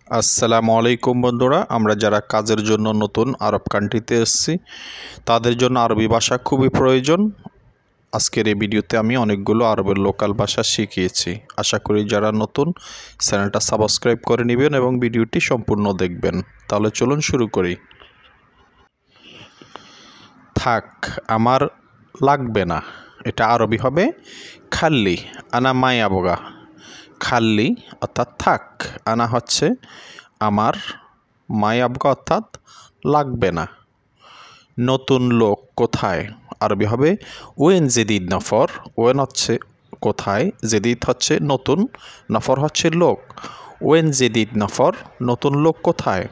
আসসালামু আলাইকুম বন্ধুরা, আমরা যারা কাজের জন্য নতুন আরব কান্ট্রিতে এসেছি তাদের জন্য আরবি ভাষা খুবই প্রয়োজন। আজকের এই ভিডিওতে আমি অনেকগুলো আরবের লোকাল ভাষা শিখিয়েছি। আশা করি যারা নতুন চ্যানেলটা সাবস্ক্রাইব করে নেবেন এবং ভিডিওটি সম্পূর্ণ দেখবেন। তাহলে চলুন শুরু করি। থাক, আমার লাগবে না, এটা আরবি হবে খাল্লি। আনা মায়াবগা। খাল্লি অর্থাৎ থাক, আনা হচ্ছে আমার, মায়াবগা অর্থাৎ লাগবে না। নতুন লোক কোথায়? আরবি হবে ওয়েন জেদিদ নফর। ওয়েন হচ্ছে কোথায়, জেদিদ হচ্ছে নতুন, নফর হচ্ছে লোক। ওয়েন জেদিদ নফর, নতুন লোক কোথায়?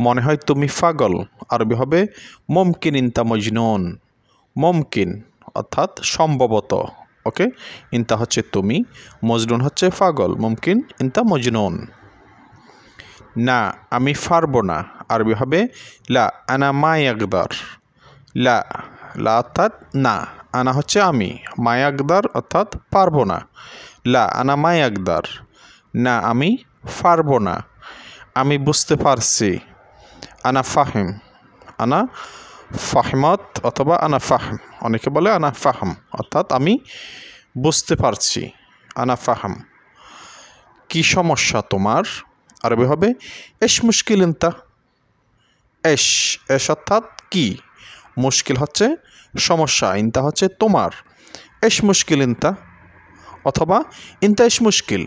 মনে হয় তুমি পাগল। আরবি হবে মুমকিন ইনতা মজনুন। মুমকিন অর্থাৎ সম্ভবত। ওকে, ইনতা হচ্ছে তুমি, মজনুন হচ্ছে পাগল, মুমকিন ইনতা মজনুন। না, আমি পারবো না। আরবি হবে লা আনা মা ইয়াকদার। লা, লা অর্থাৎ না, আনা হচ্ছে আমি, মা ইয়াকদার অর্থাৎ পারবো না। লা আনা মা ইয়াকদার, না আমি পারবো না। আমি বুঝতে পারছি। আনা ফাহিম। আনা ফাহমত অথবা আনা ফাহম, অনেকে বলে আনা ফাহম অর্থাৎ আমি বুঝতে পারছি, আনা ফাহাম। কি সমস্যা তোমার? আরবি হবে এশ মুশকিল ইনতা। এশ, এশ অর্থাৎ কি, মুশকিল হচ্ছে সমস্যা, ইনতা হচ্ছে তোমার। এশ মুশকিল ইনতা অথবা ইনতা এশ মুশকিল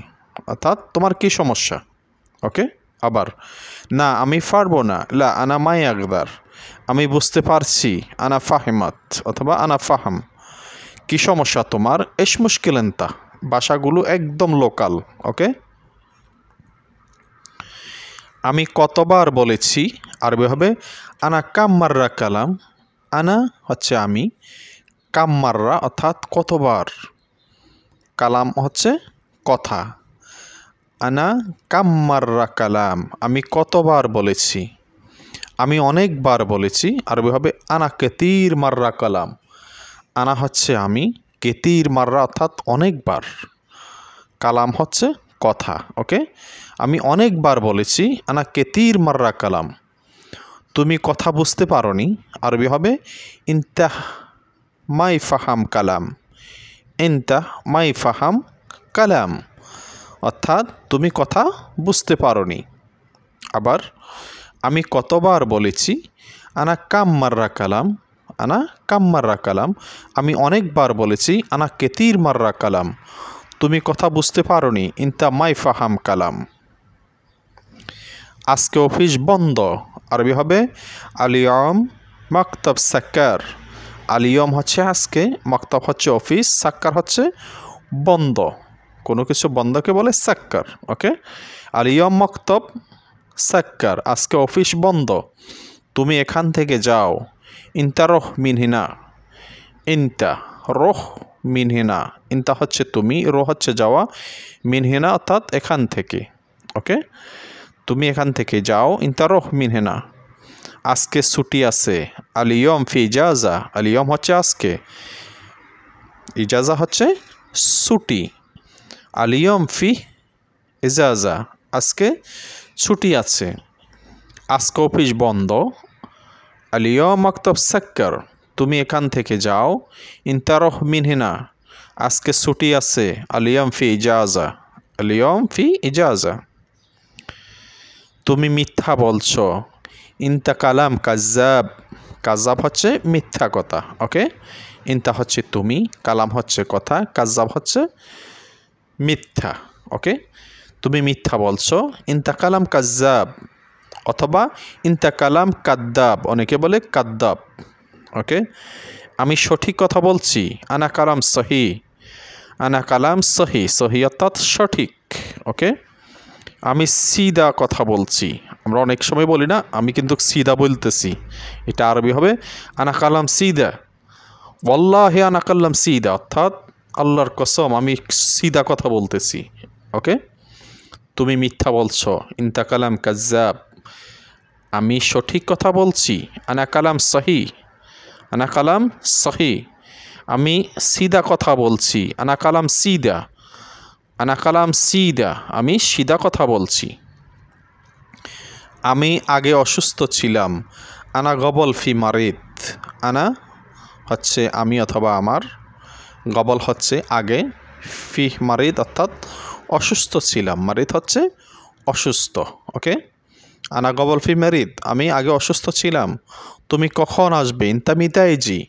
অর্থাৎ তোমার কি সমস্যা। ওকে, আবার না আমি পারবো না। লা আনা মা ইয়াকদার, আমি বুঝতে পারছি। আনা ফাহিমাত অথবা আনা ফাহাম। কি সমস্যা তোমার? এশ মুশকিল ইনতা। ভাষাগুলো একদম লোকাল। ওকে, আমি কতবার বলেছি? আরবি হবে আনা কাম মাররা কালাম। আনা হচ্ছে আমি, কাম মাররা অর্থাৎ কতবার, কালাম হচ্ছে কথা। আনা কাম মাররা কালাম, আমি কতবার বলেছি। আমি অনেকবার বলেছি। আরবি হবে আনা কেতির মাররা কালাম। আনা হচ্ছে আমি, কেতির মাররা অর্থাৎ অনেকবার, কালাম হচ্ছে কথা। ওকে, আমি অনেকবার বলেছি। আনা কেতির মাররা কালাম। তুমি কথা বুঝতে পারোনি। আরবি হবে ইনতাহ মাই ফাহাম কালাম। ইনতাহ মাই ফাহাম কালাম অর্থাৎ তুমি কথা বুঝতে পারোনি। আবার আমি কতবার বলেছি? আনা কাম মাররা কালাম। আনা কাম মাররা কালাম, আমি অনেকবার বলেছি। আনা কেতির মাররা কালাম, তুমি কথা বুঝতে পারোনি। ইনতা মাই ফাহাম কালাম। আজকে অফিস বন্ধ। আরবি হবে আলিয়ম মাকতাব সাক্কার। আলিয়ম হচ্ছে আজকে, মাকতাব হচ্ছে অফিস, সাক্কার হচ্ছে বন্ধ। কোনো কিছু বন্ধকে বলে সাক্কার। ওকে, আলিয়ম মাকতাব সাক্কার, আজকে অফিস বন্ধ। তুমি এখান থেকে যাও। ইনতা রোহ মিনহিনা। ইনতা রোহ মিনহিনা, ইনতা হচ্ছে তুমি, রোহ হচ্ছে যাওয়া, মিনহিনা অর্থাৎ এখান থেকে। ওকে, তুমি এখান থেকে যাও। ইনতা রোহ মিনহিনা। আজকে ছুটি আছে। আলিয়ম ফি ইজাজা। আলিয়ম হচ্ছে আজকে, ইজাজা হচ্ছে ছুটি। আলিয়ম ফি ইজাজা, আজকে ছুটি আছে। আজকে অফিস বন্ধ। আলিয়ম মাকতাব সাক্কার, তুমি এখান থেকে যাও। ইনতা রোহ মিনহিনা, আজকে ছুটি আছে। আলিয়ম ফি ইজাজা। আলিয়ম ফি ইজাজা। তুমি মিথ্যা বলছো। ইনতা কালাম কাজ্জাব। কাজ্জাব হচ্ছে মিথ্যা কথা। ওকে, ইনতা হচ্ছে তুমি, কালাম হচ্ছে কথা, কাজ্জাব হচ্ছে মিথ্যা। ওকে, তুমি মিথ্যা বলছো। ইনতা কালাম কাজ্জাব অথবা ইনতা কালাম কাদ্দাব, অনেকে বলে কাদ্দাব। ওকে, আমি সঠিক কথা বলছি। আনা কালাম সহি। আনা কালাম সহি, সহি অর্থাৎ সঠিক। ওকে, আমি সিধা কথা বলছি। আমরা অনেক সময় বলি না, আমি কিন্তু সিধা বলতেছি। এটা আরবি হবে আনা কালাম সিদা। ওয়াল্লাহি আনা কালাম সিদা অর্থাৎ আল্লাহর কসম আমি সিধা কথা বলতেছি। ওকে, তুমি মিথ্যা বলছো। ইনতা কালাম কাজ্জাব, আমি সঠিক কথা বলছি। আনা কালাম সহি। আনা কালাম সহি, আমি সিধা কথা বলছি। আনা কালাম সিদা। আনা কালাম সিদা, আমি সিধা কথা বলছি। আমি আগে অসুস্থ ছিলাম। আনা গবল ফি মারিদ। আনা হচ্ছে আমি অথবা আমার, গবল হচ্ছে আগে, ফি মারিদ অর্থাৎ অসুস্থ ছিলাম, মারিদ হচ্ছে অসুস্থ। ওকে, আনা গবল ফি মারিদ, আমি আগে অসুস্থ ছিলাম। তুমি কখন আসবে? ইনতা মিতা ইজি।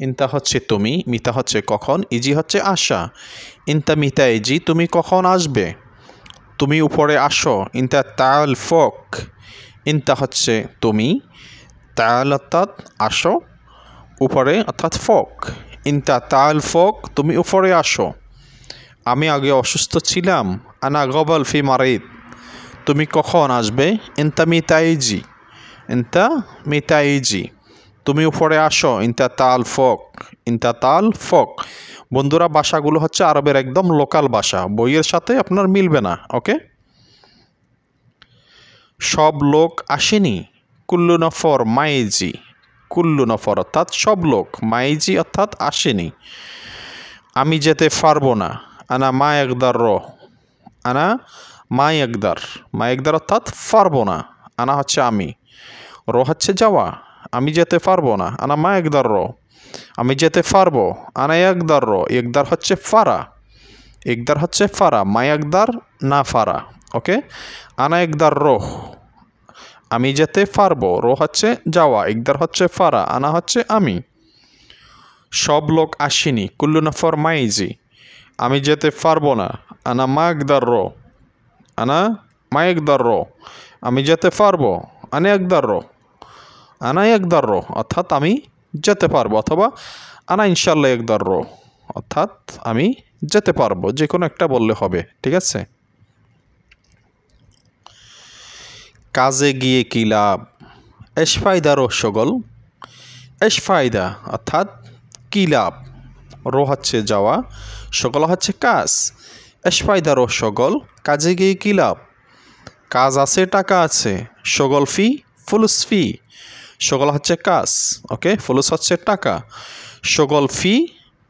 ইনতা হচ্ছে তুমি, মিতা হচ্ছে কখন, ইজি হচ্ছে আশা। ইনতা মিতা ইজি, তুমি কখন আসবে? তুমি উপরে আসো। ইনতা তাল ফোক। ইনতা হচ্ছে তুমি, তাল অর্থাৎ আসো, উপরে অর্থাৎ ফোক। ইনতা তাল ফোক, তুমি উপরে আসো। আমি আগে অসুস্থ ছিলাম। আনা গবল ফি মারিদ, তুমি কখন আসবে? ইনতা মিতাইজি। ইনতা মিতাইজি, তুমি উপরে আসো। ইনতা তাল ফোক। ইনতা তাল ফোক। বন্ধুরা, ভাষাগুলো হচ্ছে আরবের একদম লোকাল ভাষা, বইয়ের সাথে আপনার মিলবে না। ওকে, সব লোক আসেনি। কুল্লু নফর মাইজি। কুল্লু নফর অর্থাৎ সব লোক, মাইজি অর্থাৎ আসেনি। আমি যেতে পারবো না। আনা মা একদার র। আনা মা একদার। মা একদার অর্থাৎ পারবো না। আনা হচ্ছে আমি, র হচ্ছে যাওয়া। আমি যেতে পারবো না। আনা মা একদার র, আমি যেতে পারবো। আনা একদার র, একদার হচ্ছে ফারা। একদার হচ্ছে ফারা, মা একদার না ফারা। ওকে, আনা একদার রো, আমি যেতে পারবো। রো হচ্ছে যাওয়া, একদার হচ্ছে ফারা, আনা হচ্ছে আমি। সব লোক আসেনি। কুল্লু নফর মাইজি, আমি যেতে পারবো না। আনা মা একদার রো। আনা মা একদার রো, আমি যেতে পারবো। আনা একদার রো। আনা একদার রো অর্থাৎ আমি যেতে পারবো, অথবা আনা ইনশাল্লাহ একদার রো অর্থাৎ আমি যেতে পারবো, যে কোনো একটা বললে হবে। ঠিক আছে। কাজে গিয়ে কি লাভ? এশ ফায়দা রো সগল। এশ ফায়দা অর্থাৎ কি লাভ। রো হচ্ছে যাওয়া, সগল হচ্ছে কাজ। এশ ফায়দা রো সগল, কাজে গিয়ে কি লাভ। কাজ আছে, টাকা আছে। সগল ফি, ফুলুস ফি। সগল হচ্ছে কাজ, ওকে, ফুলুস হচ্ছে টাকা। সগল ফি,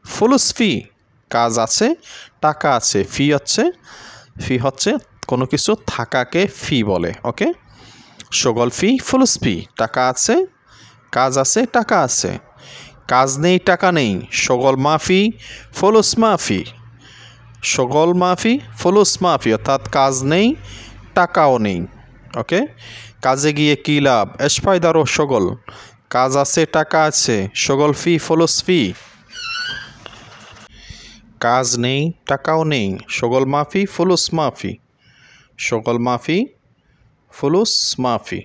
ফুলুস ফি, কাজ আছে, টাকা আছে। ফি হচ্ছে কোনো কিছু থাকাকে ফি বলে। ওকে, সগল ফি ফুলুস ফি, টাকা আছে, কাজ আছে, টাকা আছে। কাজ নেই, টাকা নেই। সগল মাফি, ফুলুস মাফি। সগল মাফি, ফুলুস মাফি অর্থাৎ কাজ নেই, টাকাও নেই। ওকে, কাজে গিয়ে কি লাভ। এশ ফায়দারও সগল, কাজ আছে, টাকা আছে। সগল ফি, ফুলুস ফি, কাজ নেই, টাকাও নেই। সগল মাফি, ফুলুস মাফি। সগল মাফি, ফুলুস মাফি।